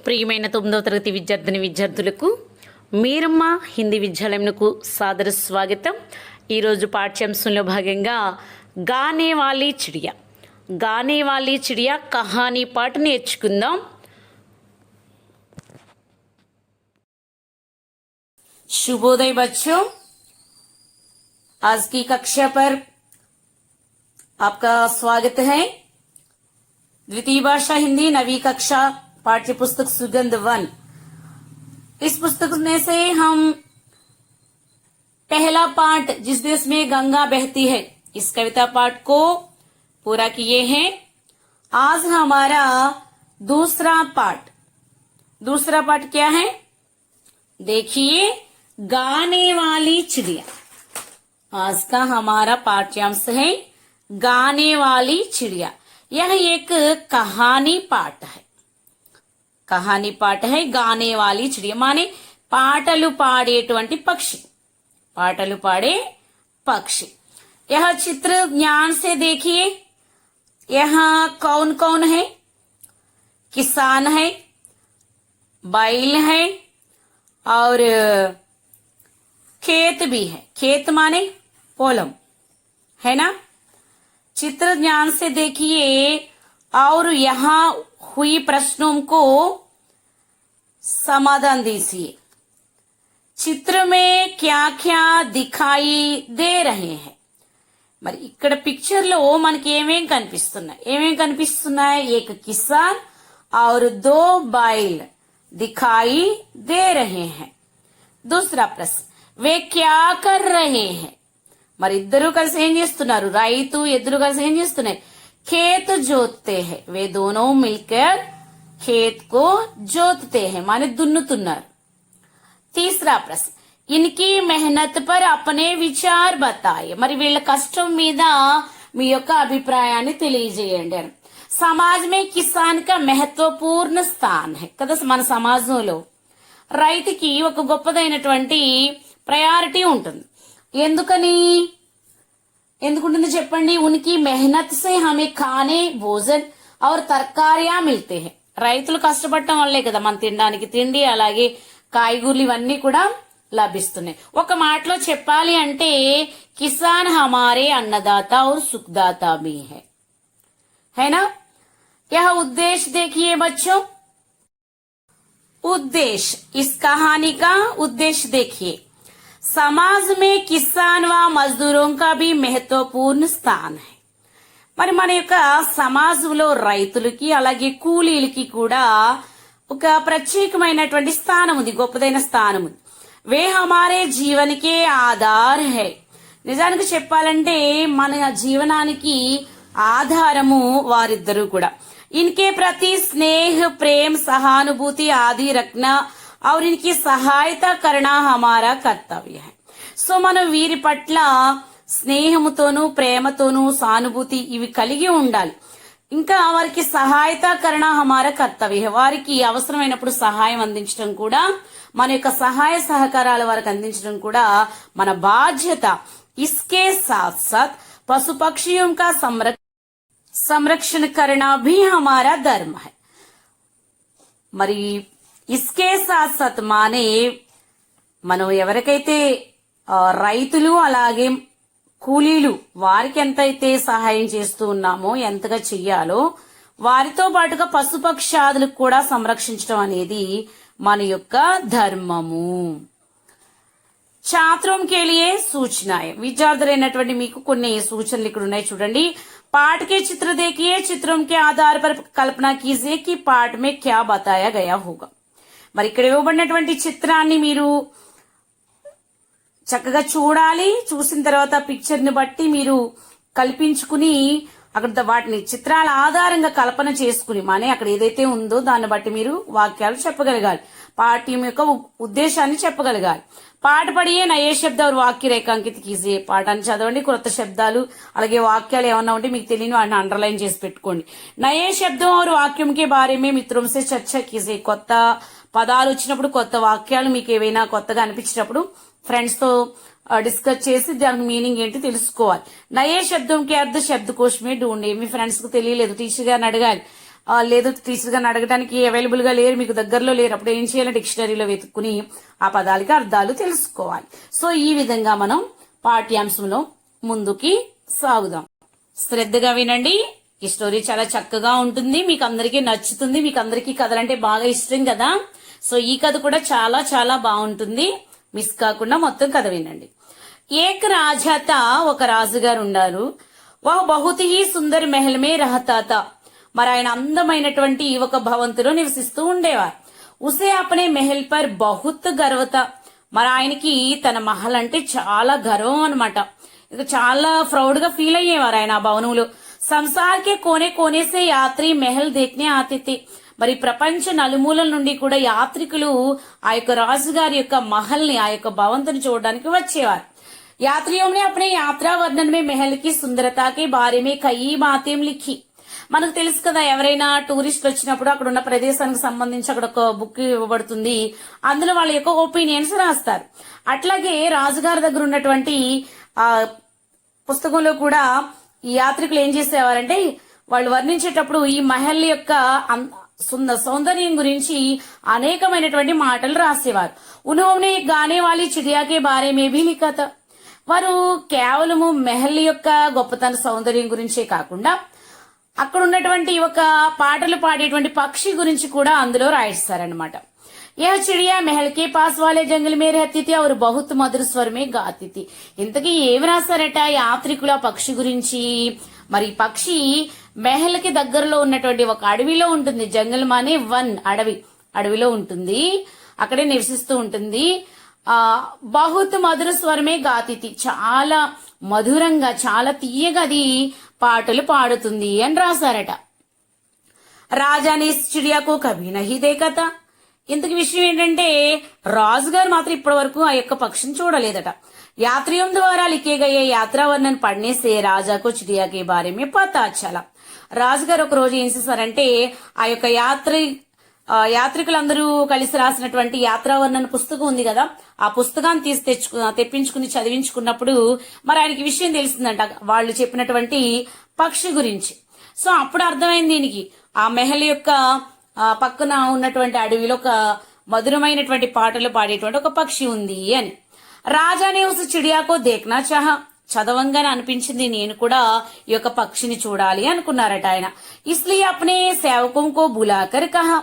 ప్రియమైన 9వ తరగతి విద్యార్థులకు మీరమ్మ హిందీ విద్యాలయంకు సాదర స్వాగతం. ఈరోజు పాఠ్యాంశంలో భాగంగా గానే వాली चिड़िया కహానీ పాట నేర్చుకుందాం. शुभोदय बच्चों, आज की कक्षा पर आपका स्वागत है. द्वितीय भाषा हिंदी नवी कक्षा पाठ्य पुस्तक सुगंध 1. इस पुस्तक में से हम पहला पाठ जिस देश में गंगा बहती है इस कविता पाठ को पूरा किए हैं. आज हमारा दूसरा पाठ क्या है देखिए, गाने वाली चिड़िया. आज का हमारा पाठ्यांश है गाने वाली चिड़िया. यह एक कहानी पाठ है. गाने वाली चिड़िया माने పాటలు పాడేటువంటి पक्षी. यह चित्र ध्यान से देखिए. यहाँ कौन कौन है? किसान है, बैल है और खेत भी है. खेत माने पोलम है ना. चित्र ध्यान से देखिए और यहाँ हुई प्रश्नों को समाधान दीजिए. चित्र में क्या क्या दिखाई दे रहे हैं. మరి ఇక్కడ పిక్చర్ లో మనకి ఏమేం కనిపిస్తున్నాయి? एक किसान और 2 बैल दिखाई दे रहे हैं. दूसरा प्रश्न, वे क्या कर रहे हैं? మరి ఇద్దరు కలిసి ఏం చేస్తున్నారు? రైతు ఎద్దులు కలిసి ఏం చేస్తున్నాయి? खेत जोतते हैं. वे दोनों मिलकर खेत को जोतते हैं माने दुन्नुతున్నారు. तीसरा प्रश्न, इनकी मेहनत पर अपने विचार बताए. మరి వీళ్ళ కష్టం మీద మీ యొక్క అభిప్రాయాన్ని తెలియజేయండి. समाज में किसान का महत्वपूर्ण स्थान है కదా. మన సమాజంలో రైతుకి ఒక గొప్పదైనటువంటి ప్రయారిటీ ఉంటుంది. ఎందుకుంటుంది చెప్పండి? उनकी मेहनत से हमें खाने भोजन और तरकारियां मिलते हैं. రైతులు కష్టపడటం వల్లే కదా మనం తినడానికి తిండి అలాగే కాయగూరలు ఇవన్నీ కూడా లభిస్తున్నాయి. ఒక మాటలో చెప్పాలి అంటే కిసాన్ हमारे अन्नदाता और सुखदाता भी है ना. यह उद्देश्य देखिए बच्चों. उद्देश्य, इस कहानी का उद्देश्य देखिए. समाज में किसान व मजदूरों का भी महत्वपूर्ण स्थान है. మరి మన యొక్క సమాజంలో రైతులకి అలాగే కూలీలకి కూడా ఒక ప్రత్యేకమైనటువంటి స్థానం ఉంది, గొప్పదైన స్థానం ఉంది. వే హమారే జీవనకే ఆధార్ హై. నిజానికి చెప్పాలంటే మన జీవనానికి ఆధారము వారిద్దరూ కూడా. इनके प्रति स्नेह प्रेम सहानुभूति आदि रखना और इनकी सहायता करना हमारा कर्तव्य है. సో మనం వీరి పట్ల స్నేహముతోనూ ప్రేమతోనూ సానుభూతి ఇవి కలిగి ఉండాలి. ఇంకా వారికి సహాయతకరణ హమారా కర్తవ్య. వారికి అవసరమైనప్పుడు సహాయం అందించడం కూడా మన యొక్క సహాయ సహకారాలు వారికి అందించడం కూడా మన బాధ్యత. इसके साथ साथ पशु पक्षियों का संरक्षण करना भी हमारा धर्म है. మరి इसके साथ साथ మానే మనం ఎవరికైతే రైతులు అలాగే కూలీలు వారికి ఎంతైతే సహాయం చేస్తూ ఉన్నామో ఎంతగా చెయ్యాలో వారితో పాటుగా పశుపక్షాదులకు కూడా సంరక్షించడం అనేది మన యొక్క ధర్మము. छात्रों के लिए सूचनाएं. విద్యార్థులైనటువంటి మీకు కొన్ని సూచనలు ఇక్కడ ఉన్నాయి చూడండి. पाठ के चित्र देखिए. चित्रों के आधार पर कल्पना कीजिए कि पाठ में क्या बताया गया होगा. మరి ఇక్కడ ఇవ్వబడినటువంటి చిత్రాన్ని మీరు చక్కగా చూడాలి. చూసిన తర్వాత పిక్చర్ ని బట్టి మీరు కల్పించుకుని అక్కడ వాటిని చిత్రాల ఆధారంగా కల్పన చేసుకుని మానే అక్కడ ఏదైతే ఉందో దాన్ని బట్టి మీరు వాక్యాలు చెప్పగలగాలి. పాఠ్యం యొక్క ఉద్దేశాన్ని చెప్పగలగాలి. పాట పడియే నయే శబ్ద और వాక్య రేఖాంకిత कीजिए. పాఠాన్ని చదవండి, కొత్త శబ్దాలు అలాగే వాక్యాలు ఏమన్నా ఉంటే మీకు తెలియని వాటిని అండర్లైన్ చేసి పెట్టుకోండి. నయే శబ్దం और వాక్యం के बारे में मित्रों से चर्चा कीजिए. కొత్త పదాలు వచ్చినప్పుడు కొత్త వాక్యాలు మీకు ఏవైనా కొత్తగా అనిపించినప్పుడు ఫ్రెండ్స్ తో డిస్కస్ చేసి దానికి మీనింగ్ ఏంటి తెలుసుకోవాలి. నయే శబ్దం కే అర్థ శబ్దకోశ్ మే ఢూండే. మీ ఫ్రెండ్స్ కు తెలియలేదు, టీచర్ గారిని అడగాలి. లేదు టీచర్ గారిని అడగడానికి అవైలబుల్ గా లేరు, మీకు దగ్గరలో లేరు, అప్పుడు ఏం చేయాలి, డిక్షనరీలో వెతుక్కుని ఆ పదాలకి అర్థాలు తెలుసుకోవాలి. సో ఈ విధంగా మనం పాఠ్యాంశంలో ముందుకి సాగుదాం. శ్రద్ధగా వినండి, ఈ స్టోరీ చాలా చక్కగా ఉంటుంది, మీకు అందరికీ నచ్చుతుంది. మీకు అందరికీ కథలంటే బాగా ఇష్టం కదా. సో ఈ కథ కూడా చాలా చాలా బాగుంటుంది, మిస్ కాకుండా మొత్తం కథ వినండి. ఏక్ రాజా తా, ఒక రాజుగారు ఉన్నారు. వహ బహుత్ హీ సుందర్ మెహల్ మే రహతా తా, మరి ఆయన అందమైనటువంటి ఒక భవంతిలో నివసిస్తూ ఉండేవారు. ఉసే అపనే మెహల్ పర్ బహుత్ గర్వత, మరి ఆయనకి తన మహల్ అంటే చాలా గర్వం అనమాట. ఇక చాలా ప్రౌడ్ గా ఫీల్ అయ్యేవారు ఆయన ఆ భవనంలో. సంసార్ కే కోనే కోనే సే యాత్రి మెహల్ దేఖ్నే ఆతే తే, మరి ప్రపంచ నలుమూలల నుండి కూడా యాత్రికులు ఆ యొక్క రాజుగారి యొక్క మహల్ ని, ఆ యొక్క భవంతిని చూడడానికి వచ్చేవారు. यात्रियों ने अपने यात्रा वर्णन में महल की सुंदरता के बारे में कई बातें लिखी. మనకు తెలుసు కదా, ఎవరైనా టూరిస్ట్ వచ్చినప్పుడు అక్కడ ఉన్న ప్రదేశానికి సంబంధించి అక్కడ ఒక బుక్ ఇవ్వబడుతుంది, అందులో వాళ్ళ యొక్క ఒపీనియన్స్ రాస్తారు. అట్లాగే రాజుగారి దగ్గర ఉన్నటువంటి ఆ పుస్తకంలో కూడా ఈ యాత్రికులు ఏం చేసేవారంటే, వాళ్ళు వర్ణించేటప్పుడు ఈ మహల్ యొక్క సౌందర్యం గురించి అనేకమైనటువంటి మాటలు రాసేవారు. ఉన్హోనే గానే వాలి చిడియా కే బారే మే భీ లిఖా తా, వారు కేవలము మెహల్ యొక్క గొప్పతన సౌందర్యం గురించే కాకుండా అక్కడ ఉన్నటువంటి ఒక పాటలు పాడేటువంటి పక్షి గురించి కూడా అందులో రాయిస్తారనమాట. యह चिड़िया महल के पास वाले जंगल में रहती थी और बहुत मधुर स्वर में गाती थी. ఇంతకీ ఏమి రాశారట యాత్రికుల పక్షి గురించి? మరి పక్షి మెహల్ కి దగ్గరలో ఉన్నటువంటి ఒక అడవిలో ఉంటుంది. జంగల్ మానే వన్, అడవిలో ఉంటుంది, అక్కడే నివసిస్తూ ఉంటుంది. బహుత్ మధుర స్వరమే గాతిథి, చాలా మధురంగా చాలా తీయగా అది పాటలు పాడుతుంది అని రాశారట. రాజాని చిడియాకు కభీ నహీ దేఖా తా, ఇంతకు విషయం ఏంటంటే రాజుగారు మాత్రం ఇప్పటి వరకు ఆ యొక్క పక్షిని చూడలేదట. యాత్రియం ద్వారా లిఖే గయే యాత్రా వర్ణన్ పढ़ने से राजा को चिड़िया के बारे में पता चला. రాజుగారు ఒక రోజు ఏం చేశారంటే ఆ యొక్క యాత్రికులందరూ కలిసి రాసినటువంటి యాత్రా వర్ణన పుస్తకం ఉంది కదా, ఆ పుస్తకాన్ని తెప్పించుకుని చదివించుకున్నప్పుడు మరి ఆయనకి విషయం తెలిసిందంట వాళ్ళు చెప్పినటువంటి పక్షి గురించి. సో అప్పుడు అర్థమైంది దీనికి, ఆ మెహల్ యొక్క పక్కన ఉన్నటువంటి అడవిలో ఒక మధురమైనటువంటి పాటలు పాడేటువంటి ఒక పక్షి ఉంది అని. రాజానే ఉస్ చిడియాకో దేఖ్నా చాహా, చదవంగానే అనిపించింది నేను కూడా ఈ యొక్క పక్షిని చూడాలి అనుకున్నారట ఆయన. ఇస్లియే అప్నే సేవకుం కో బులాకర్ కహా,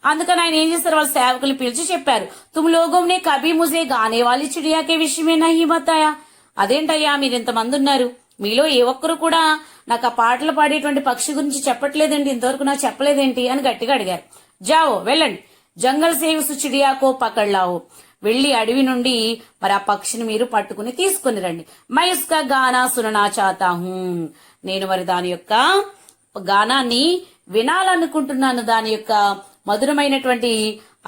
అందుకని ఆయన ఏం చేస్తారు, వాళ్ళ సేవకులు పిలిచి చెప్పారు, తుమ్ లోగోం నే కభీ ముజే గానే వాలి చిడియా కే విషయమే నహీ బతాయా. అదేంటయ్యా మీరు ఇంతమంది ఉన్నారు, మీలో ఏ ఒక్కరు కూడా నాకు ఆ పాటలు పాడేటువంటి పక్షి గురించి చెప్పట్లేదండి, ఇంతవరకు నాకు చెప్పలేదేంటి అని గట్టిగా అడిగారు. జావో వెళ్ళండి, జంగల్ సే ఉస్ చిడియాకో పకడ్లావో, వెళ్లి అడవి నుండి మరి ఆ పక్షిని మీరు పట్టుకుని తీసుకుని రండి. మై ఉస్కా గానా సుననా చాతా హూ, నేను మరి దాని యొక్క గానాన్ని వినాలనుకుంటున్నాను, దాని యొక్క మధురమైనటువంటి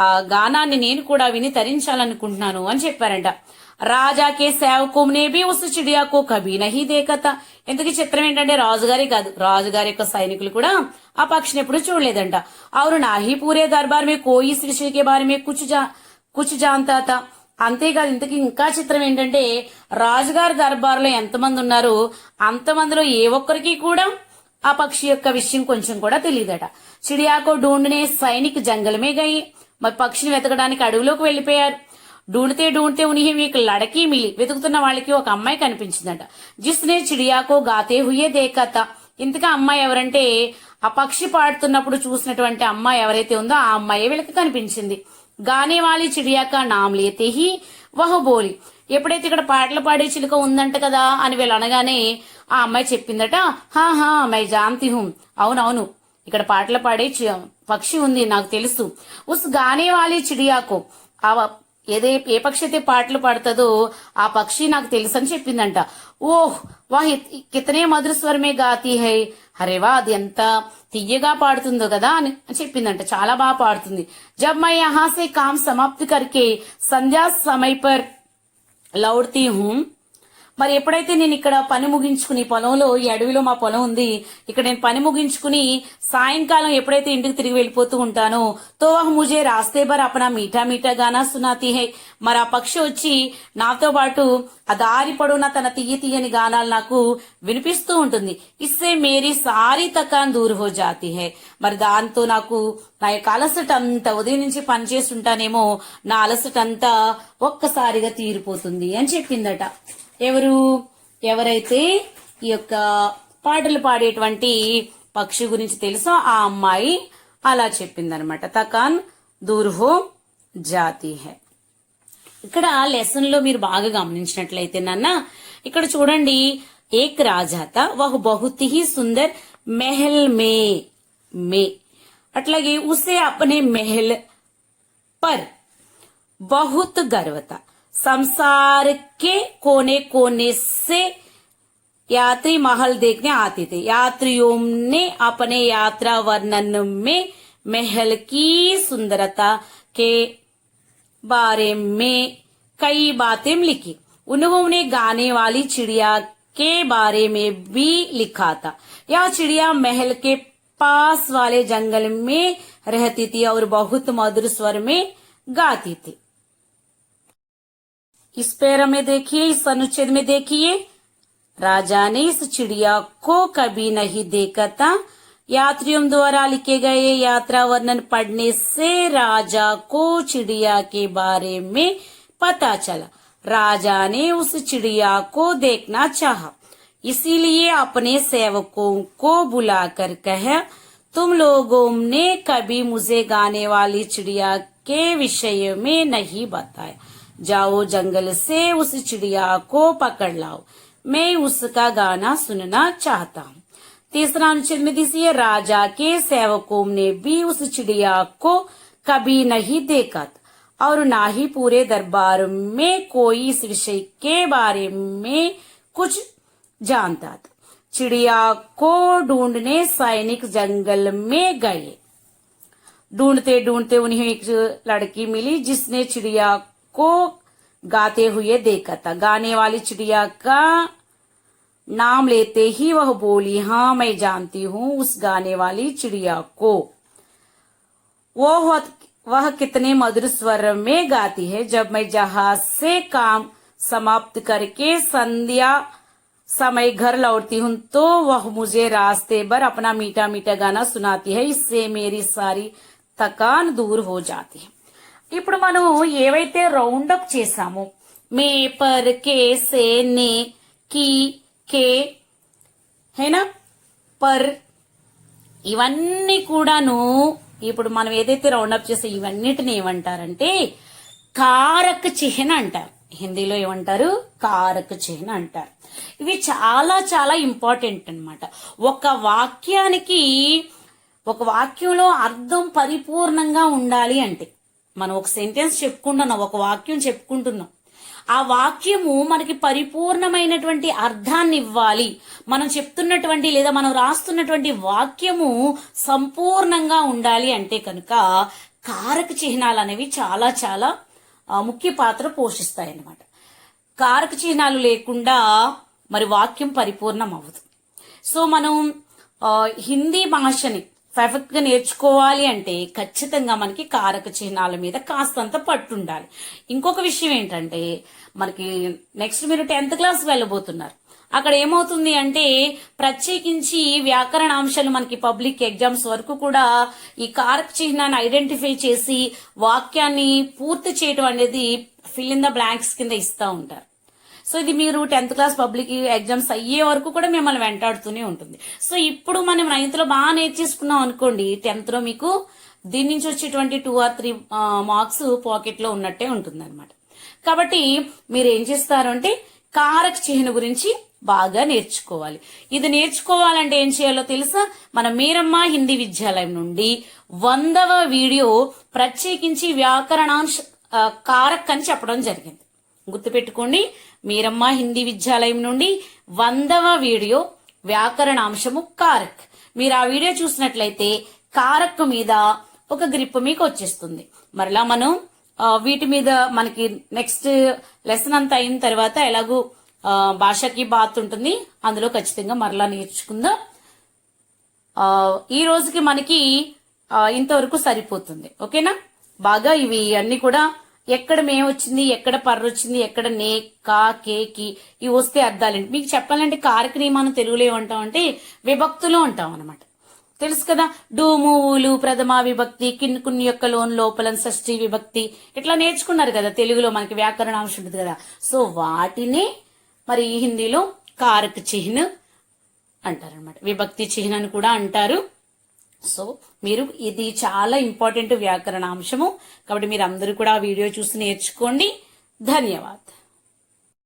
ఆ గానాన్ని నేను కూడా విని తరించాలనుకుంటున్నాను అని చెప్పారంట. రాజాకే సేవకునే బి ఉస్ చిడియాకో కభీ నహీ దేఖా తా, ఎందుకు చిత్రం ఏంటంటే రాజుగారి కాదు, రాజుగారి యొక్క సైనికులు కూడా ఆ పక్షిని ఎప్పుడు చూడలేదంట. అవును నాహీ పూరే దర్బార్ మే కోయి ఇస్ విషయ కే బారే మే కుచ్ జాంతా తా, అంతేకాదు ఇంతకీ ఇంకా చిత్రం ఏంటంటే రాజుగారి దర్బార్లో ఎంతమంది ఉన్నారు అంతమందిలో ఏ ఒక్కరికి కూడా ఆ పక్షి యొక్క విషయం కొంచెం కూడా తెలియదట. చిడియాకో ఢూండ్నే సైనిక్ జంగలమే గయి, మరి పక్షిని వెతకడానికి అడవిలోకి వెళ్లిపోయారు. ఢూండ్తే ఉనిహి మీకు లడకి మిలి, వెతుకుతున్న వాళ్ళకి ఒక అమ్మాయి కనిపించిందట. జిస్నే చిడియాకో గాతే హుయే దేఖతా, ఇంతగా అమ్మాయి ఎవరంటే ఆ పక్షి పాడుతున్నప్పుడు చూసినటువంటి అమ్మాయి ఎవరైతే ఉందో ఆ అమ్మాయి వీళ్ళకి కనిపించింది. గానే వాలి చిడియాక నామ్ లేతే హీ వహ బోలి, ఎప్పుడైతే ఇక్కడ పాటలు పాడే చిలుక ఉందంట కదా అని వీళ్ళు అనగానే ఆ అమ్మాయి చెప్పిందట, హా మై జాంతి హూం, అవునవును ఇక్కడ పాటలు పాడే పక్షి ఉంది నాకు తెలుసు. ఉస్ గానే వాలి చిడియాకో, ఏ పక్షి అయితే పాటలు పాడుతుందో ఆ పక్షి నాకు తెలుసు అని చెప్పిందంట. ఓహ్ వాహ్ కితనే మధుర స్వరమే గాతి హై, హరేవా అది ఎంత తీయగా పాడుతుందో కదా అని చెప్పిందంట, చాలా బాగా పాడుతుంది. జబ్ మై యహా సే కామ్ సమాప్తి కర్కే సంధ్యా సమయ పర్ లౌడ్తీ హూం మరి ఎప్పుడైతే నేను ఇక్కడ పని ముగించుకుని పొలంలో, ఈ అడవిలో మా పొలం ఉంది, ఇక్కడ నేను పని ముగించుకుని సాయంకాలం ఎప్పుడైతే ఇంటికి తిరిగి వెళ్ళిపోతూ ఉంటానో, తో వహ్ ముజే రాస్తే బర్ అపనా మీఠా మీఠా గానా సునాతీ హై. మరి ఆ పక్షి వచ్చి నాతో పాటు ఆ దారి పొడవునా తన తీయని గానాలు నాకు వినిపిస్తూ ఉంటుంది. ఇస్సే మేరీ సారీ తకాన్ దూర్ హో జాతీ హై. మరి దాంతో నాకు నా యొక్క అలసట అంతా, ఉదయం నుంచి పనిచేస్తుంటానేమో నా అలసట అంతా ఒక్కసారిగా తీరిపోతుంది అని చెప్పిందట. ఎవరైతే ఈ యొక్క పాటలు పాడేటువంటి పక్షి గురించి తెలుసో ఆ అమ్మాయి అలా చెప్పిందనమాట. తకాన్ దూర్ హో జాతీ హై. ఇక్కడ లెసన్ లో మీరు బాగా గమనించినట్లయితే నాన్న, ఇక్కడ చూడండి, ఏక్ రాజా తా వహ్ బహుత్ హీ సుందర్ మెహల్ మే అట్లాగే ఉసే అప్నే మెహల్ पर बहुत गर्व था. संसार के कोने कोने से यात्री महल देखने आते थे. यात्रियों ने अपने यात्रा वर्णन में महल की सुंदरता के बारे में कई बातें लिखी. उन्होंने गाने वाली चिड़िया के बारे में भी लिखा था. यह चिड़िया महल के पास वाले जंगल में रहती थी और बहुत मधुर स्वर में गाती थी. इस पैरा में देखिए, इस अनुच्छेद में देखिए, राजा ने इस चिड़िया को कभी नहीं देखा था. यात्रियों द्वारा लिखे गए यात्रा वर्णन पढ़ने से राजा को चिड़िया के बारे में पता चला. राजा ने उस चिड़िया को देखना चाहा, इसीलिए अपने सेवकों को बुलाकर कहा, तुम लोगों ने कभी मुझे गाने वाली चिड़िया के विषय में नहीं बताया. जाओ जंगल से उस चिड़िया को पकड़ लाओ, मैं उसका गाना सुनना चाहता हूँ. तीसरा अनुच्छेद में दीजिए, राजा के सेवकों ने भी उस चिड़िया को कभी नहीं देखा था और ना ही पूरे दरबार में कोई इस विषय के बारे में कुछ जानता था. चिड़िया को ढूंढने सैनिक जंगल में गए. ढूंढते ढूंढते उन्हें एक लड़की मिली जिसने चिड़िया को गाते हुए देखा था. गाने वाली चिड़िया का नाम लेते ही वह बोली, हाँ मैं जानती हूँ उस गाने वाली चिड़िया को. वह कितने मधुर स्वर में गाती है. जब मैं जहाज से काम समाप्त करके संध्या समय घर लौटती हूँ तो वह मुझे रास्ते भर अपना मीठा मीठा गाना सुनाती है. इससे मेरी सारी थकान दूर हो जाती है. ఇప్పుడు మనం ఏవైతే రౌండ్ అప్ చేసామో, మే పర్ కే సే నే కి కే హేనా పర్, ఇవన్నీ కూడాను ఇప్పుడు మనం ఏదైతే రౌండ్ అప్ చేసే ఇవన్నిటిని ఏమంటారంటే కారక చిహ్న అంటారు. హిందీలో ఏమంటారు? కారక చిహ్న అంటారు. ఇవి చాలా చాలా ఇంపార్టెంట్ అన్నమాట. ఒక వాక్యంలో అర్థం పరిపూర్ణంగా ఉండాలి అంటే, మనం ఒక సెంటెన్స్ చెప్పుకుంటున్నాం, ఒక వాక్యం చెప్పుకుంటున్నాం, ఆ వాక్యము మనకి పరిపూర్ణమైనటువంటి అర్థాన్ని ఇవ్వాలి. మనం చెప్తున్నటువంటి లేదా మనం రాస్తున్నటువంటి వాక్యము సంపూర్ణంగా ఉండాలి అంటే కనుక కారక చిహ్నాలు అనేవి చాలా చాలా ముఖ్య పాత్ర పోషిస్తాయి అన్నమాట. కారక చిహ్నాలు లేకుండా మరి వాక్యం పరిపూర్ణం అవ్వదు. సో మనం హిందీ భాషని పర్ఫెక్ట్ గా నేర్చుకోవాలి అంటే ఖచ్చితంగా మనకి కారక చిహ్నాల మీద కాస్తంత పట్టు ఉండాలి. ఇంకొక విషయం ఏంటంటే, మనకి నెక్స్ట్ మీరు 10th క్లాస్ వెళ్ళబోతున్నారు. అక్కడ ఏమవుతుంది అంటే ప్రత్యేకించి వ్యాకరణాంశాలు మనకి పబ్లిక్ ఎగ్జామ్స్ వరకు కూడా ఈ కారక చిహ్నాన్ని ఐడెంటిఫై చేసి వాక్యాన్ని పూర్తి చేయడం అనేది ఫిల్ ఇన్ ద బ్లాంక్స్ కింద ఇస్తా ఉంటారు. సో ఇది మీరు 10th క్లాస్ పబ్లిక్ ఎగ్జామ్స్ అయ్యే వరకు కూడా మిమ్మల్ని వెంటాడుతూనే ఉంటుంది. సో ఇప్పుడు మనం 9th లో బాగా నేర్చేసుకున్నాం అనుకోండి, 10th లో మీకు దీని నుంచి వచ్చేటువంటి 2 or 3 మార్క్స్ పాకెట్ లో ఉన్నట్టే ఉంటుంది అనమాట. కాబట్టి మీరు ఏం చేస్తారు అంటే కారక చిహ్న గురించి బాగా నేర్చుకోవాలి. ఇది నేర్చుకోవాలంటే ఏం చేయాలో తెలుసా? మన మీరమ్మ హిందీ విద్యాలయం నుండి 100వ వీడియో ప్రత్యేకించి వ్యాకరణాంశ కారక్ అని చెప్పడం జరిగింది. గుర్తుపెట్టుకోండి, మీరమ్మ హిందీ విద్యాలయం నుండి 100వ వీడియో వ్యాకరణాంశము కారక్. మీరు ఆ వీడియో చూసినట్లయితే కారక్ మీద ఒక గ్రిప్ మీకు వచ్చేస్తుంది. మరలా మనం వీటి మీద మనకి నెక్స్ట్ లెసన్ అంతా అయిన తర్వాత ఎలాగూ భాషకి బాత్ ఉంటుంది, అందులో ఖచ్చితంగా మరలా నేర్చుకుందాం. ఈ రోజుకి మనకి ఇంతవరకు సరిపోతుంది. ఓకేనా? బాగా ఇవి అన్ని కూడా ఎక్కడ మే వచ్చింది, ఎక్కడ పర్ర వచ్చింది, ఎక్కడ నే, కా, కే, కి ఇవి వస్తే అర్థాలండి. మీకు చెప్పాలంటే కారక మనం తెలుగులో ఏమంటాం అంటే విభక్తులు అంటాం అనమాట. తెలుసు కదా, డూము, ఊలు, ప్రథమ విభక్తి, కొన్ని యొక్క లోన్, లోపల, షష్ఠి విభక్తి ఇట్లా నేర్చుకున్నారు కదా తెలుగులో, మనకి వ్యాకరణాంశం ఉంటుంది కదా. సో వాటిని మరి హిందీలో కారక చిహ్న అంటారనమాట, విభక్తి చిహ్న అని కూడా అంటారు. సో మీరు ఇది చాలా ఇంపార్టెంట్ వ్యాకరణాంశము, కాబట్టి మీరు అందరూ కూడా ఆ వీడియో చూసి నేర్చుకోండి. ధన్యవాదాలు.